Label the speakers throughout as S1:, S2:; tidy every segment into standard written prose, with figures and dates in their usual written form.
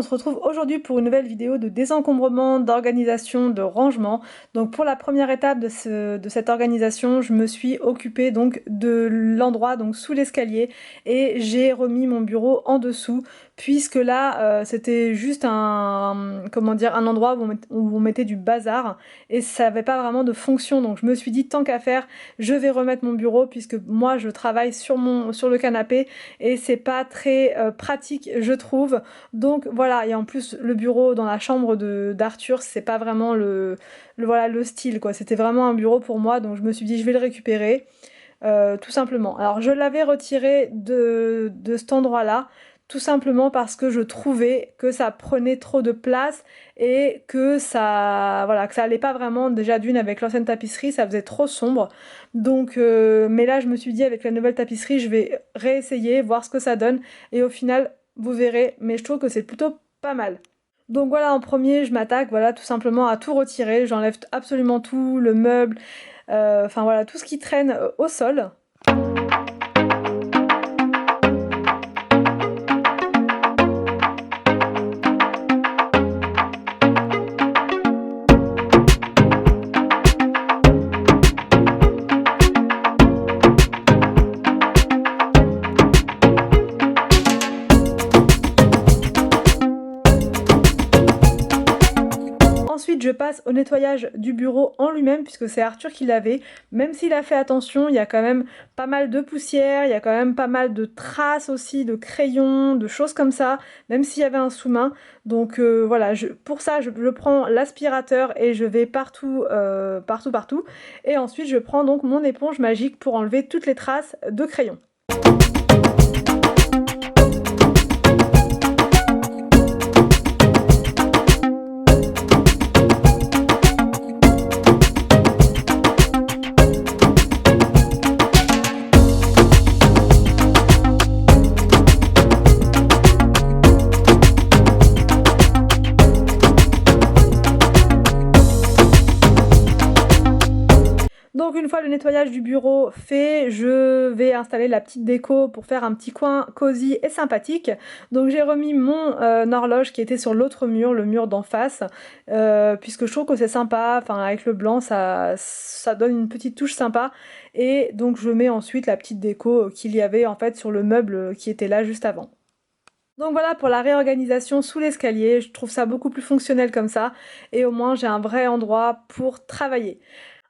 S1: se retrouve aujourd'hui pour une nouvelle vidéo de désencombrement, d'organisation, de rangement. Donc pour la première étape de cette organisation, je me suis occupée donc de l'endroit donc sous l'escalier et j'ai remis mon bureau en dessous puisque là c'était juste un endroit où on mettait du bazar et ça n'avait pas vraiment de fonction. Donc je me suis dit tant qu'à faire, je vais remettre mon bureau puisque moi je travaille sur le canapé et c'est pas très pratique je trouve. Donc voilà, et en plus le bureau dans la chambre d'Arthur, c'est pas vraiment le style quoi, c'était vraiment un bureau pour moi, donc je me suis dit je vais le récupérer tout simplement. Alors je l'avais retiré de cet endroit là tout simplement parce que je trouvais que ça prenait trop de place et que ça allait pas vraiment, déjà d'une avec l'ancienne tapisserie, ça faisait trop sombre. Donc mais là je me suis dit avec la nouvelle tapisserie, je vais réessayer, voir ce que ça donne et au final, vous verrez, mais je trouve que c'est plutôt pas mal. Donc voilà, en premier, je m'attaque tout simplement à tout retirer, j'enlève absolument tout, le meuble, enfin voilà, tout ce qui traîne au sol. Ensuite, je passe au nettoyage du bureau en lui-même, puisque c'est Arthur qui l'avait. Même s'il a fait attention, il y a quand même pas mal de poussière, il y a quand même pas mal de traces aussi, de crayons, de choses comme ça, même s'il y avait un sous-main. Donc voilà, pour ça, je prends l'aspirateur et je vais partout. Et ensuite, je prends donc mon éponge magique pour enlever toutes les traces de crayon. Donc une fois le nettoyage du bureau fait, je vais installer la petite déco pour faire un petit coin cosy et sympathique. Donc j'ai remis mon horloge qui était sur l'autre mur, le mur d'en face, puisque je trouve que c'est sympa, enfin avec le blanc ça donne une petite touche sympa. Et donc je mets ensuite la petite déco qu'il y avait en fait sur le meuble qui était là juste avant. Donc voilà pour la réorganisation sous l'escalier, je trouve ça beaucoup plus fonctionnel comme ça, et au moins j'ai un vrai endroit pour travailler.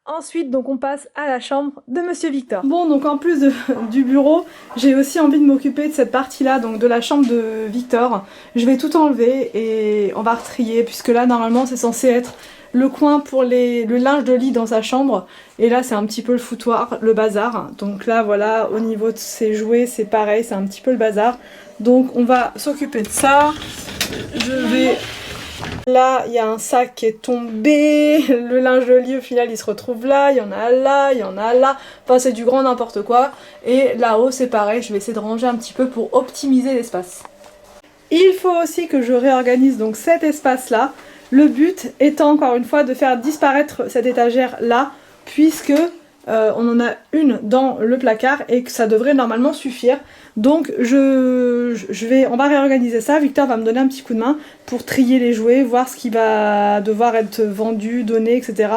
S1: Ensuite, donc on passe à la chambre de Monsieur Victor. Bon, donc en plus du bureau, j'ai aussi envie de m'occuper de cette partie-là, donc de la chambre de Victor. Je vais tout enlever et on va retrier, puisque là, normalement, c'est censé être le coin pour le linge de lit dans sa chambre. Et là, c'est un petit peu le foutoir, le bazar. Donc là, voilà, au niveau de ses jouets, c'est pareil, c'est un petit peu le bazar. Donc on va s'occuper de ça. Je vais... Là, il y a un sac qui est tombé, le linge de lit au final il se retrouve là, il y en a là, il y en a là, enfin c'est du grand n'importe quoi. Et là-haut c'est pareil, je vais essayer de ranger un petit peu pour optimiser l'espace. Il faut aussi que je réorganise donc cet espace là, le but étant encore une fois de faire disparaître cette étagère là, puisque on en a une dans le placard et que ça devrait normalement suffire. Donc on va réorganiser ça, Victor va me donner un petit coup de main pour trier les jouets, voir ce qui va devoir être vendu, donné, etc.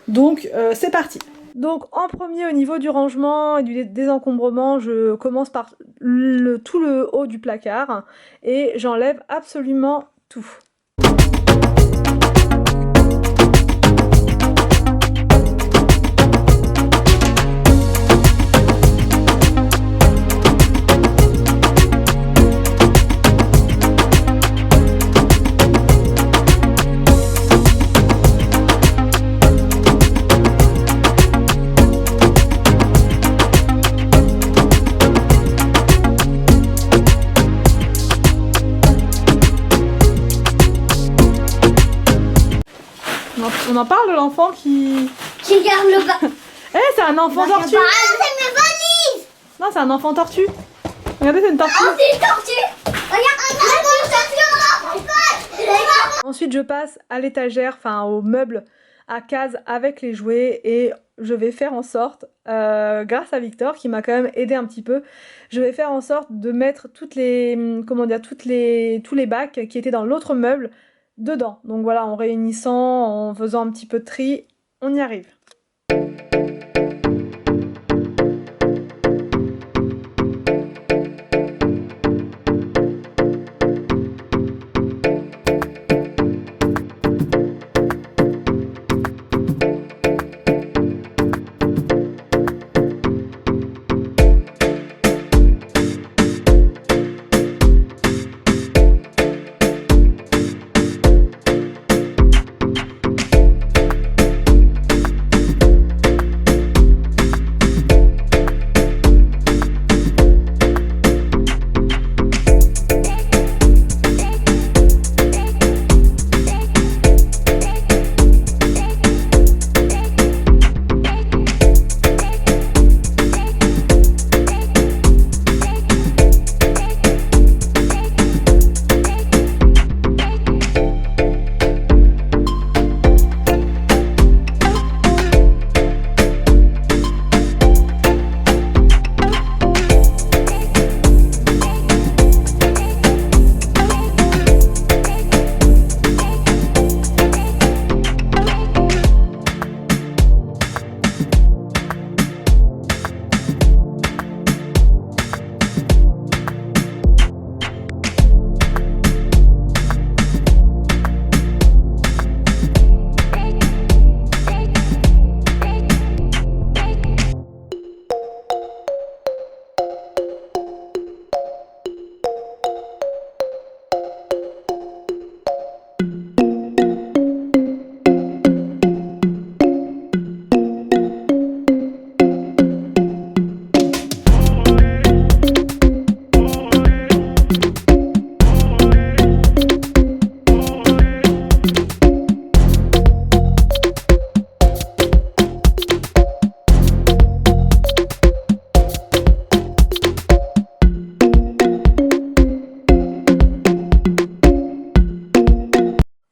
S1: Donc c'est parti. Donc en premier au niveau du rangement et du désencombrement, je commence par tout le haut du placard et j'enlève absolument tout. On en parle de l'enfant qui
S2: garde le bas.
S1: Eh, c'est un enfant tortue.
S2: Ah, c'est mes valises.
S1: Non, c'est un enfant tortue. Regardez, c'est une tortue.
S2: Ah, c'est une tortue. Regarde,
S1: Ensuite, je passe à l'étagère, enfin au meuble à cases avec les jouets et je vais faire en sorte, grâce à Victor qui m'a quand même aidé un petit peu, je vais faire en sorte de mettre toutes les, comment dire, tous les bacs qui étaient dans l'autre meuble dedans. Donc voilà, en réunissant, en faisant un petit peu de tri, on y arrive.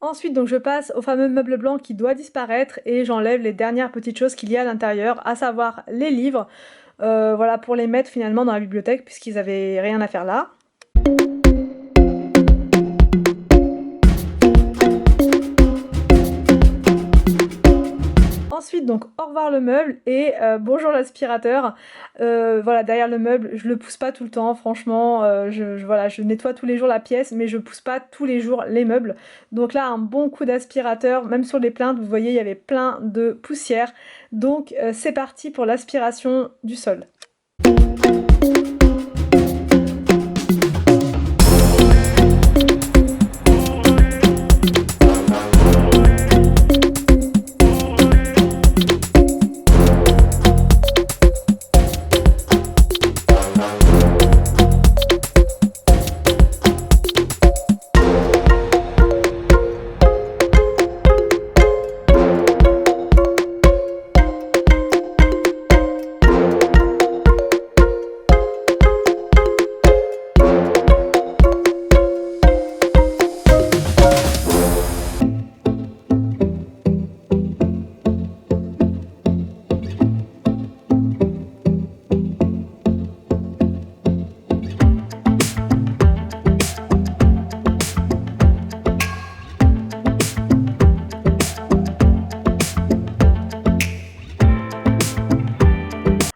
S1: Ensuite, donc je passe au fameux meuble blanc qui doit disparaître et j'enlève les dernières petites choses qu'il y a à l'intérieur, à savoir les livres, voilà, pour les mettre finalement dans la bibliothèque puisqu'ils avaient rien à faire là. Ensuite, donc au revoir le meuble et bonjour l'aspirateur. Voilà, derrière le meuble, je le pousse pas tout le temps, franchement. Voilà, je nettoie tous les jours la pièce, mais je pousse pas tous les jours les meubles. Donc là, un bon coup d'aspirateur, même sur les plaintes, vous voyez, il y avait plein de poussière. Donc c'est parti pour l'aspiration du sol.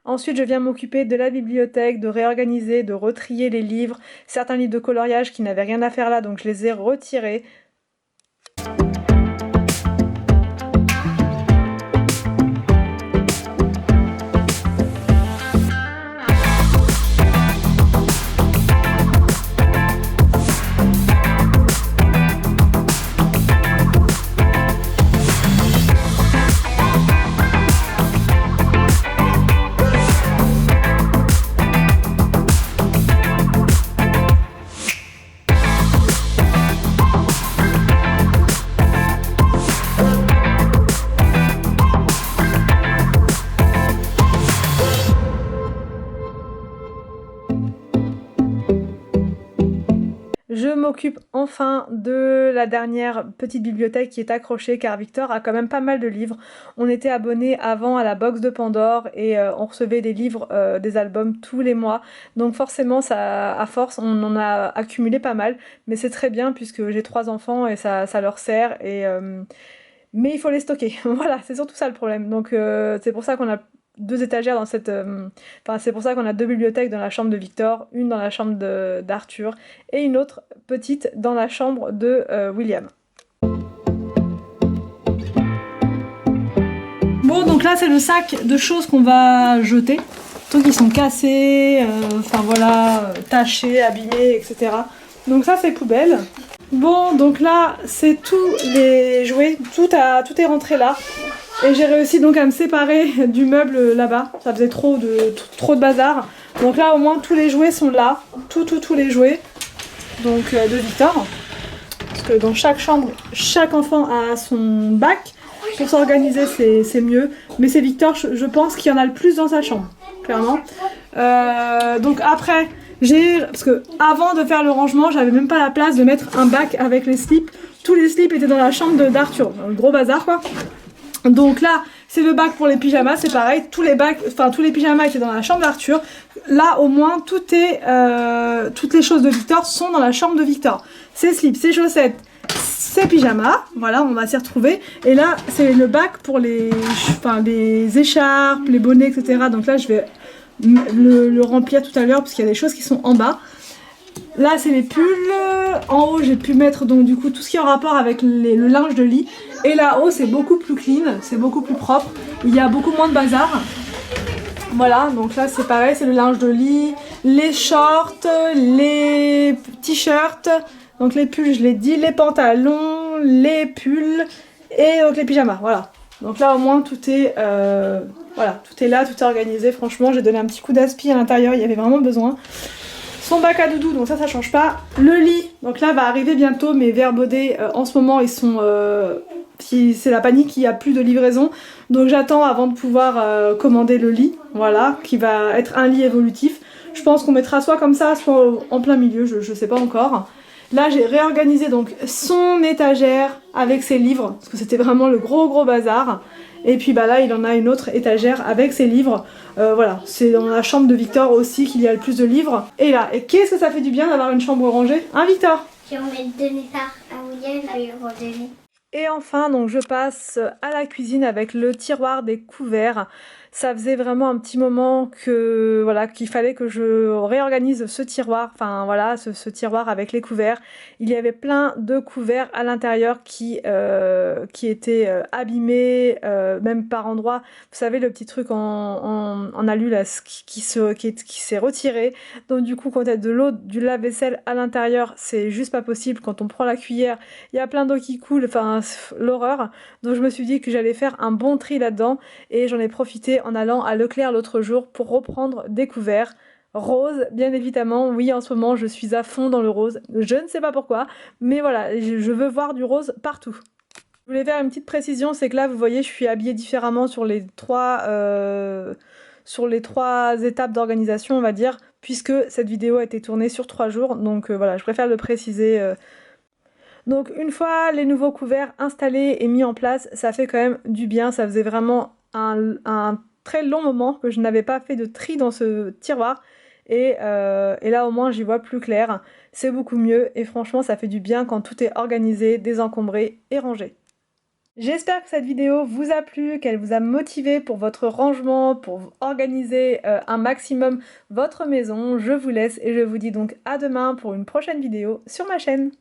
S1: Ensuite, je viens m'occuper de la bibliothèque, de réorganiser, de retrier les livres, certains livres de coloriage qui n'avaient rien à faire là, donc je les ai retirés. m'occupe enfin de la dernière petite bibliothèque qui est accrochée car Victor a quand même pas mal de livres. On était abonné avant à la box de Pandore et on recevait des livres, des albums tous les mois. Donc forcément, ça, à force, on en a accumulé pas mal. Mais c'est très bien puisque j'ai 3 enfants et ça leur sert. Mais il faut les stocker. Voilà, c'est surtout ça le problème. Donc c'est pour ça qu'on a 2 étagères dans cette... Enfin, c'est pour ça qu'on a 2 bibliothèques dans la chambre de Victor, une dans la chambre d'Arthur et une autre petite dans la chambre de William. Bon, donc là c'est le sac de choses qu'on va jeter. Trucs qui sont cassés, enfin voilà, tachés, abîmés, etc. Donc ça c'est poubelle. Bon, donc là c'est tous les jouets, tout est rentré là. Et j'ai réussi donc à me séparer du meuble là-bas. Ça faisait trop de bazar. Donc là au moins tous les jouets sont là. Tous les jouets. Donc de Victor. Parce que dans chaque chambre, chaque enfant a son bac. Pour s'organiser c'est mieux. Mais c'est Victor, je pense, qui en a le plus dans sa chambre. Clairement. Donc après, parce que avant de faire le rangement, j'avais même pas la place de mettre un bac avec les slips. Tous les slips étaient dans la chambre d'Arthur. Un gros bazar quoi. Donc là, c'est le bac pour les pyjamas, c'est pareil, tous les pyjamas étaient dans la chambre d'Arthur. Là, au moins, toutes les choses de Victor sont dans la chambre de Victor. Ses slips, ses chaussettes, ses pyjamas, voilà, on va s'y retrouver. Et là, c'est le bac pour les écharpes, les bonnets, etc. Donc là, je vais le remplir tout à l'heure, parce qu'il y a des choses qui sont en bas. Là, c'est les pulls. En haut, j'ai pu mettre donc du coup tout ce qui est en rapport avec le linge de lit. Et là-haut, c'est beaucoup plus clean, c'est beaucoup plus propre. Il y a beaucoup moins de bazar. Voilà, donc là, c'est pareil, c'est le linge de lit, les shorts, les t-shirts. Donc les pulls, je l'ai dit, les pantalons, les pulls et donc les pyjamas. Voilà. Donc là, au moins, tout est voilà, tout est là, tout est organisé. Franchement, j'ai donné un petit coup d'aspi à l'intérieur, il y avait vraiment besoin. Son bac à doudou, donc ça change pas. Le lit, donc là va arriver bientôt, mes verres bodés en ce moment ils sont... c'est la panique, il n'y a plus de livraison. Donc j'attends avant de pouvoir commander le lit, voilà, qui va être un lit évolutif. Je pense qu'on mettra soit comme ça, soit en plein milieu, je sais pas encore. Là j'ai réorganisé donc son étagère avec ses livres, parce que c'était vraiment le gros bazar. Et puis bah là il en a une autre étagère avec ses livres. Voilà, c'est dans la chambre de Victor aussi qu'il y a le plus de livres. Et là, et qu'est-ce que ça fait du bien d'avoir une chambre rangée, hein Victor?
S2: Si on va donner ça à William, je vais lui redonner.
S1: Et enfin, donc je passe à la cuisine avec le tiroir des couverts. Ça faisait vraiment un petit moment que voilà qu'il fallait que je réorganise ce tiroir, enfin voilà, ce tiroir avec les couverts. Il y avait plein de couverts à l'intérieur qui étaient abîmés, même par endroits. Vous savez le petit truc en alu là qui s'est retiré. Donc du coup quand il y a de l'eau, du lave-vaisselle à l'intérieur, c'est juste pas possible. Quand on prend la cuillère, il y a plein d'eau qui coule, enfin l'horreur. Donc je me suis dit que j'allais faire un bon tri là-dedans et j'en ai profité en allant à Leclerc l'autre jour pour reprendre des couverts roses, bien évidemment. Oui, en ce moment je suis à fond dans le rose, je ne sais pas pourquoi, mais voilà, je veux voir du rose partout. Je voulais faire une petite précision, c'est que là vous voyez je suis habillée différemment sur les trois étapes d'organisation on va dire, puisque cette vidéo a été tournée sur 3 jours, donc voilà, je préfère le préciser. Donc une fois les nouveaux couverts installés et mis en place, ça fait quand même du bien, ça faisait vraiment un très long moment que je n'avais pas fait de tri dans ce tiroir et là au moins j'y vois plus clair, c'est beaucoup mieux et franchement ça fait du bien quand tout est organisé, désencombré et rangé. J'espère que cette vidéo vous a plu, qu'elle vous a motivé pour votre rangement, pour organiser un maximum votre maison. Je vous laisse et je vous dis donc à demain pour une prochaine vidéo sur ma chaîne.